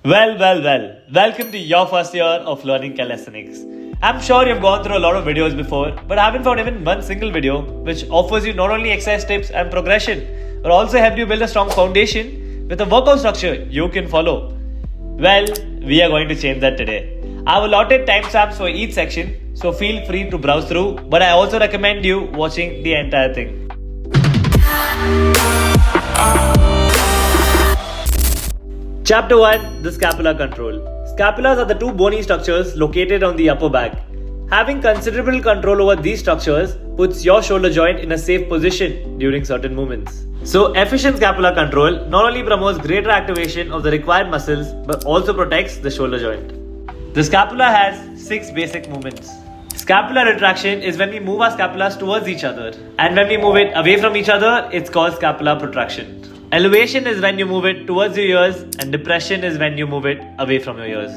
Well. Welcome to your first year of learning calisthenics. I'm sure you've gone through a lot of videos before, but haven't found even one single video which offers you not only exercise tips and progression, but also help you build a strong foundation with a workout structure you can follow. Well, we are going to change that today. I've allotted timestamps for each section, so feel free to browse through, but I also recommend you watching the entire thing. Chapter 1. The Scapula Control. Scapulas are the two bony structures located on the upper back. Having considerable control over these structures puts your shoulder joint in a safe position during certain movements. So efficient scapular control not only promotes greater activation of the required muscles but also protects the shoulder joint. The scapula has 6 basic movements. Scapular retraction is when we move our scapulas towards each other, and when we move it away from each other, it's called scapular protraction. Elevation is when you move it towards your ears, and depression is when you move it away from your ears.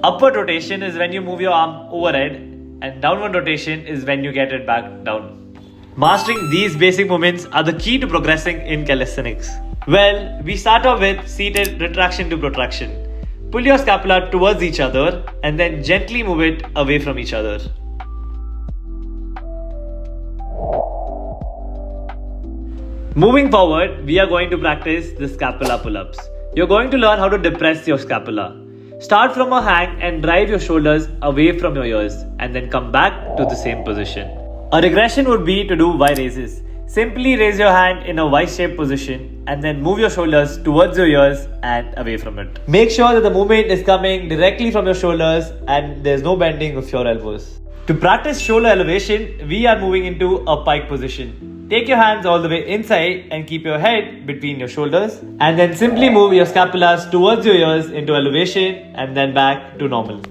Upward rotation is when you move your arm overhead, and downward rotation is when you get it back down. Mastering these basic movements are the key to progressing in calisthenics. Well, we start off with seated retraction to protraction. Pull your scapula towards each other and then gently move it away from each other. Moving forward, we are going to practice the scapula pull-ups. You're going to learn how to depress your scapula. Start from a hang and drive your shoulders away from your ears and then come back to the same position. A regression would be to do Y raises. Simply raise your hand in a Y-shaped position and then move your shoulders towards your ears and away from it. Make sure that the movement is coming directly from your shoulders and there's no bending of your elbows. To practice shoulder elevation, we are moving into a pike position. Take your hands all the way inside and keep your head between your shoulders, and then simply move your scapulas towards your ears into elevation and then back to normal.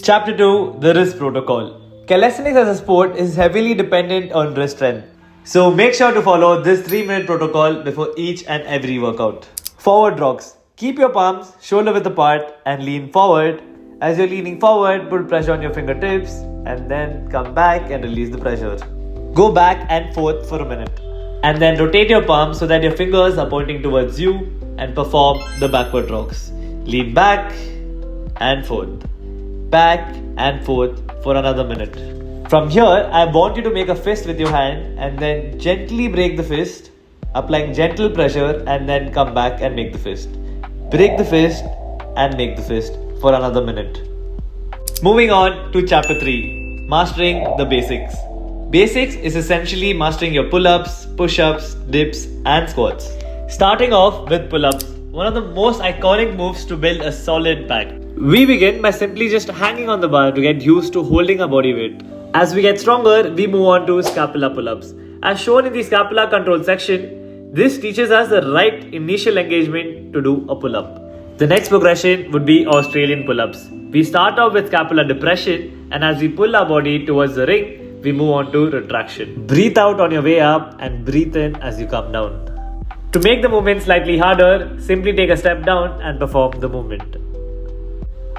Chapter 2. The wrist protocol. Calisthenics as a sport is heavily dependent on wrist strength. So make sure to follow this 3-minute protocol before each and every workout. Forward rocks. Keep your palms shoulder width apart and lean forward. As you're leaning forward, put pressure on your fingertips and then come back and release the pressure. Go back and forth for a minute and then rotate your palms so that your fingers are pointing towards you and perform the backward rocks. Lean back and forth, back and forth for another minute. From here, I want you to make a fist with your hand and then gently break the fist, applying gentle pressure, and then come back and make the fist. Break the fist and make the fist for another minute. Moving on to chapter 3, mastering the basics. Basics is essentially mastering your pull-ups, push-ups, dips and squats. Starting off with pull-ups, one of the most iconic moves to build a solid back. We begin by simply just hanging on the bar to get used to holding our body weight. As we get stronger, we move on to scapula pull-ups. As shown in the Scapula Control section, this teaches us the right initial engagement to do a pull-up. The next progression would be Australian pull-ups. We start off with scapular depression, and as we pull our body towards the ring, we move on to retraction. Breathe out on your way up and breathe in as you come down. To make the movement slightly harder, simply take a step down and perform the movement.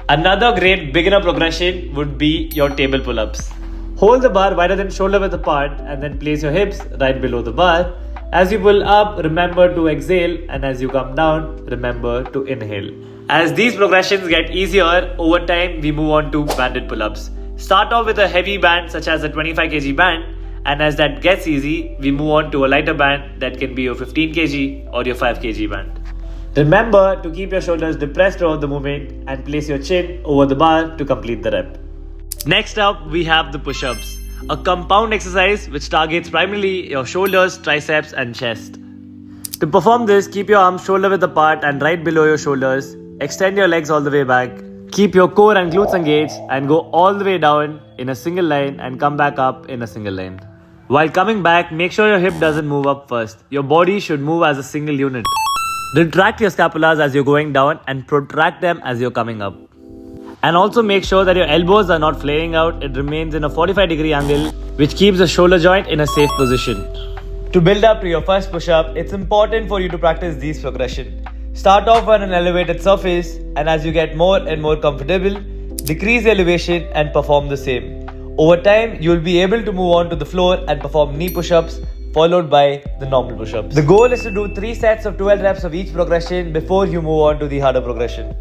Another great beginner progression would be your table pull-ups. Hold the bar wider than shoulder width apart and then place your hips right below the bar. As you pull up, remember to exhale, and as you come down, remember to inhale. As these progressions get easier, over time we move on to banded pull-ups. Start off with a heavy band such as a 25 kg band, and as that gets easy, we move on to a lighter band that can be your 15 kg or your 5 kg band. Remember to keep your shoulders depressed throughout the movement and place your chin over the bar to complete the rep. Next up, we have the push-ups, a compound exercise which targets primarily your shoulders, triceps and chest. To perform this, keep your arms shoulder width apart and right below your shoulders. Extend your legs all the way back. Keep your core and glutes engaged and go all the way down in a single line and come back up in a single line. While coming back, make sure your hip doesn't move up first. Your body should move as a single unit. Retract your scapulas as you're going down and protract them as you're coming up. And also make sure that your elbows are not flaring out. It remains in a 45-degree angle, which keeps the shoulder joint in a safe position. To build up to your first push-up, it's important for you to practice these progressions. Start off on an elevated surface, and as you get more and more comfortable, decrease the elevation and perform the same. Over time, you will be able to move on to the floor and perform knee push-ups followed by the normal push-ups. The goal is to do 3 sets of 12 reps of each progression before you move on to the harder progression.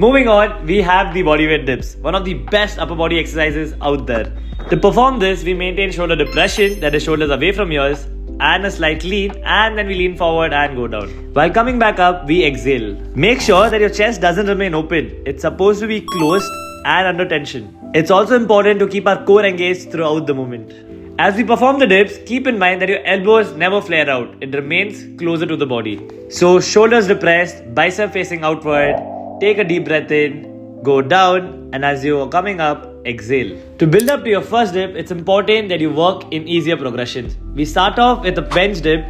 Moving on, we have the bodyweight dips, one of the best upper body exercises out there. To perform this, we maintain shoulder depression, that is shoulders away from ears, and a slight lean, and then we lean forward and go down. While coming back up, we exhale. Make sure that your chest doesn't remain open. It's supposed to be closed and under tension. It's also important to keep our core engaged throughout the movement. As we perform the dips, keep in mind that your elbows never flare out. It remains closer to the body. So shoulders depressed, bicep facing outward, take a deep breath in, go down, and as you are coming up, exhale. To build up to your first dip, it's important that you work in easier progressions. We start off with a bench dip.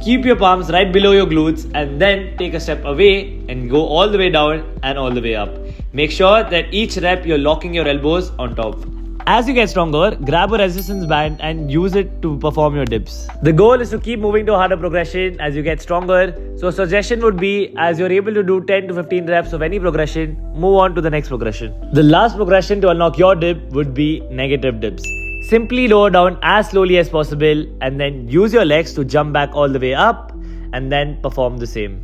Keep your palms right below your glutes and then take a step away and go all the way down and all the way up. Make sure that each rep you're locking your elbows on top. As you get stronger, grab a resistance band and use it to perform your dips. The goal is to keep moving to a harder progression as you get stronger. So suggestion would be, as you're able to do 10 to 15 reps of any progression, move on to the next progression. The last progression to unlock your dip would be negative dips. Simply lower down as slowly as possible and then use your legs to jump back all the way up and then perform the same.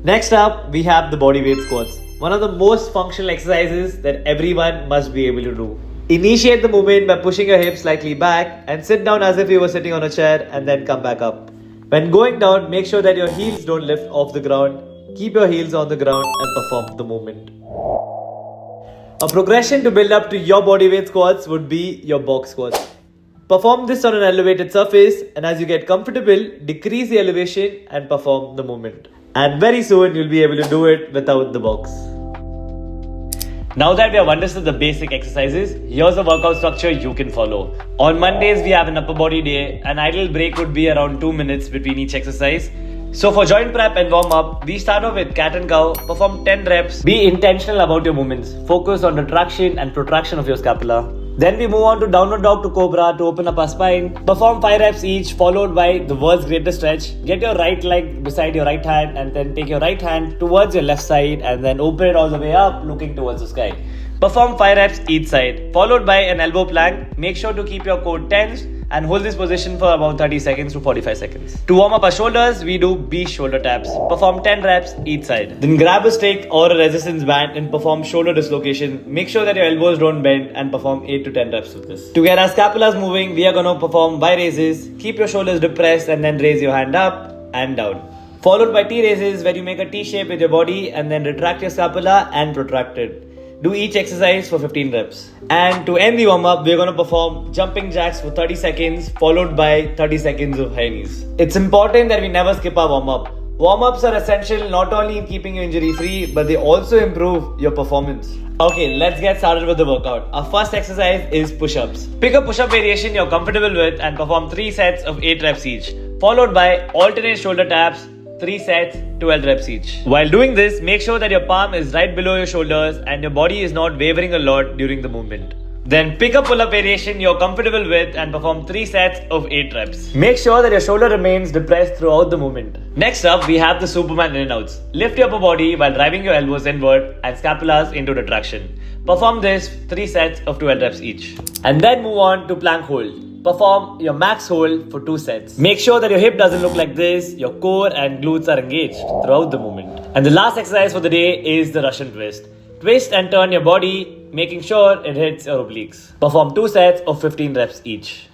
Next up, we have the bodyweight squats. One of the most functional exercises that everyone must be able to do. Initiate the movement by pushing your hips slightly back and sit down as if you were sitting on a chair and then come back up. When going down, make sure that your heels don't lift off the ground. Keep your heels on the ground and perform the movement. A progression to build up to your bodyweight squats would be your box squats. Perform this on an elevated surface, and as you get comfortable, decrease the elevation and perform the movement. And very soon you'll be able to do it without the box. Now that we have understood the basic exercises, here's a workout structure you can follow. On Mondays we have an upper body day. An ideal break would be around 2 minutes between each exercise. So for joint prep and warm up, we start off with cat and cow, perform 10 reps. Be intentional about your movements. Focus on retraction and protraction of your scapula. Then we move on to downward dog to cobra to open up our spine. Perform 5 reps each, followed by the world's greatest stretch. Get your right leg beside your right hand and then take your right hand towards your left side and then open it all the way up, looking towards the sky. Perform 5 reps each side, followed by an elbow plank. Make sure to keep your core tense and hold this position for about 30 seconds to 45 seconds. To warm up our shoulders, we do beast shoulder taps. Perform 10 reps each side. Then grab a stick or a resistance band and perform shoulder dislocation. Make sure that your elbows don't bend and perform 8 to 10 reps with this. To get our scapulas moving, we are going to perform Y raises. Keep your shoulders depressed and then raise your hand up and down. Followed by T raises, where you make a T shape with your body and then retract your scapula and protract it. Do each exercise for 15 reps. And to end the warm-up, we're going to perform jumping jacks for 30 seconds followed by 30 seconds of high knees. It's important that we never skip our warm-up. Warm-ups are essential not only in keeping you injury-free, but they also improve your performance. Okay, let's get started with the workout. Our first exercise is push-ups. Pick a push-up variation you're comfortable with and perform 3 sets of 8 reps each, followed by alternate shoulder taps, 3 sets, 12 reps each. While doing this, make sure that your palm is right below your shoulders and your body is not wavering a lot during the movement. Then pick a pull-up variation you're comfortable with and perform 3 sets of 8 reps. Make sure that your shoulder remains depressed throughout the movement. Next up, we have the Superman in and outs. Lift your upper body while driving your elbows inward and scapulas into retraction. Perform this 3 sets of 12 reps each. And then move on to plank hold. Perform your max hold for 2 sets. Make sure that your hip doesn't look like this, your core and glutes are engaged throughout the movement. And the last exercise for the day is the Russian twist. Twist and turn your body, making sure it hits your obliques. Perform 2 sets of 15 reps each.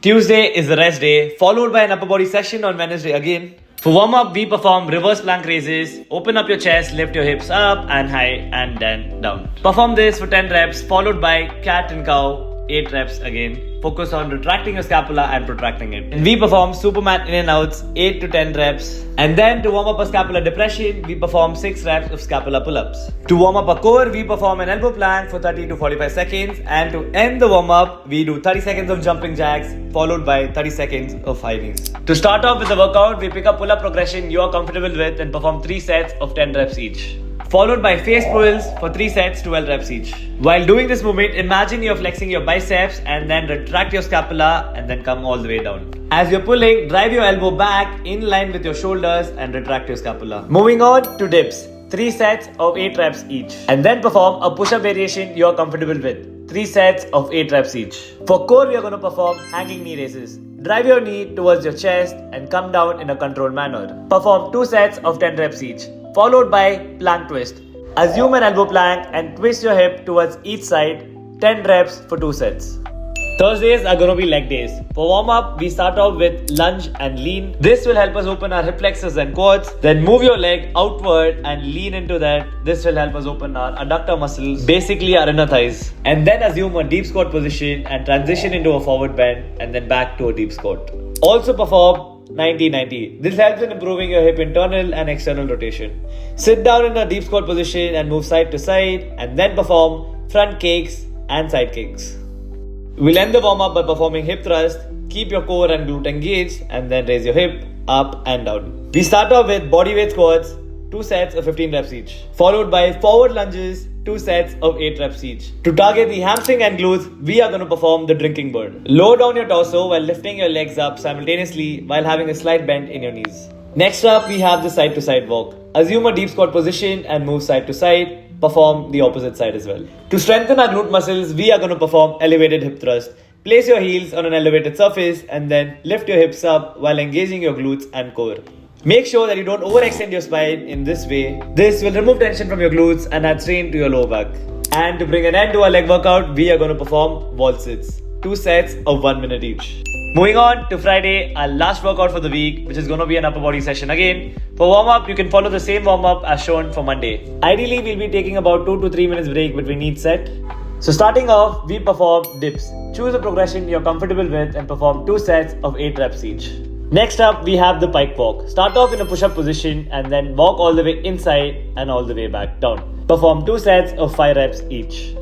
Tuesday is the rest day, followed by an upper body session on Wednesday again. For warm up, we perform reverse plank raises. Open up your chest, lift your hips up and high and then down. Perform this for 10 reps, followed by cat and cow. 8 reps again. Focus on retracting your scapula and protracting it. And we perform Superman in and outs 8 to 10 reps. And then to warm up a scapular depression, we perform 6 reps of scapula pull-ups. To warm up a core, we perform an elbow plank for 30 to 45 seconds. And to end the warm up, we do 30 seconds of jumping jacks followed by 30 seconds of high knees. To start off with the workout, we pick a pull-up progression you are comfortable with and perform 3 sets of 10 reps each, followed by face pulls for 3 sets, 12 reps each. While doing this movement, imagine you're flexing your biceps and then retract your scapula and then come all the way down. As you're pulling, drive your elbow back in line with your shoulders and retract your scapula. Moving on to dips, 3 sets of 8 reps each. And then perform a push-up variation you're comfortable with, 3 sets of 8 reps each. For core, we are going to perform hanging knee raises. Drive your knee towards your chest and come down in a controlled manner. Perform 2 sets of 10 reps each. followed by plank twist. Assume an elbow plank and twist your hip towards each side, 10 reps for 2 sets. Thursdays are going to be leg days. For warm up, we start off with lunge and lean. This will help us open our hip flexors and quads. Then move your leg outward and lean into that. This will help us open our adductor muscles, basically our inner thighs. And then assume a deep squat position and transition into a forward bend and then back to a deep squat. Also perform 90-90. This helps in improving your hip internal and external rotation. Sit down in a deep squat position and move side to side and then perform front kicks and side kicks. We'll end the warm-up by performing hip thrust. Keep your core and glute engaged and then raise your hip up and down. We start off with bodyweight squats, 2 sets of 15 reps each, followed by forward lunges, 2 sets of 8 reps each. To target the hamstring and glutes, we are going to perform the drinking bird. Lower down your torso while lifting your legs up simultaneously while having a slight bend in your knees. Next up, we have the side to side walk. Assume a deep squat position and move side to side. Perform the opposite side as well. To strengthen our glute muscles, we are going to perform elevated hip thrust. Place your heels on an elevated surface and then lift your hips up while engaging your glutes and core. Make sure that you don't overextend your spine in this way. This will remove tension from your glutes and add strain to your lower back. And to bring an end to our leg workout, we are going to perform wall sits. 2 sets of 1 minute each. Moving on to Friday, our last workout for the week, which is going to be an upper body session again. For warm-up, you can follow the same warm-up as shown for Monday. Ideally, we'll be taking about 2 to 3 minutes break between each set. So starting off, we perform dips. Choose a progression you're comfortable with and perform 2 sets of 8 reps each. Next up, we have the pike walk. Start off in a push-up position and then walk all the way inside and all the way back down. Perform 2 sets of 5 reps each.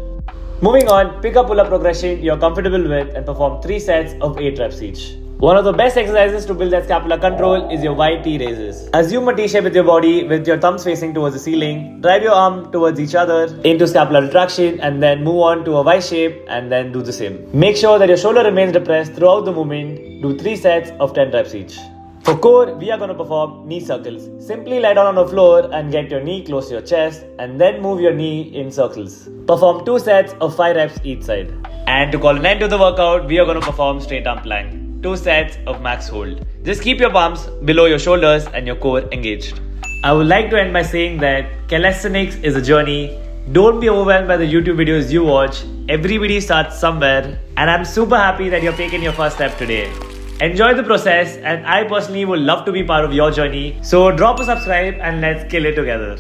Moving on, pick a pull-up progression you're comfortable with and perform 3 sets of 8 reps each. One of the best exercises to build that scapula control is your wide T raises. Assume a T shape with your body with your thumbs facing towards the ceiling. Drive your arm towards each other into scapular retraction and then move on to a Y shape and then do the same. Make sure that your shoulder remains depressed throughout the movement. Do 3 sets of 10 reps each. For core, we are going to perform knee circles. Simply lie down on the floor and get your knee close to your chest and then move your knee in circles. Perform 2 sets of 5 reps each side. And to call an end to the workout, we are going to perform straight arm plank. 2 sets of max hold. Just keep your palms below your shoulders and your core engaged. I would like to end by saying that calisthenics is a journey. Don't be overwhelmed by the YouTube videos you watch. Everybody starts somewhere and I'm super happy that you've taken your first step today. Enjoy the process and I personally would love to be part of your journey. So drop a subscribe and let's kill it together.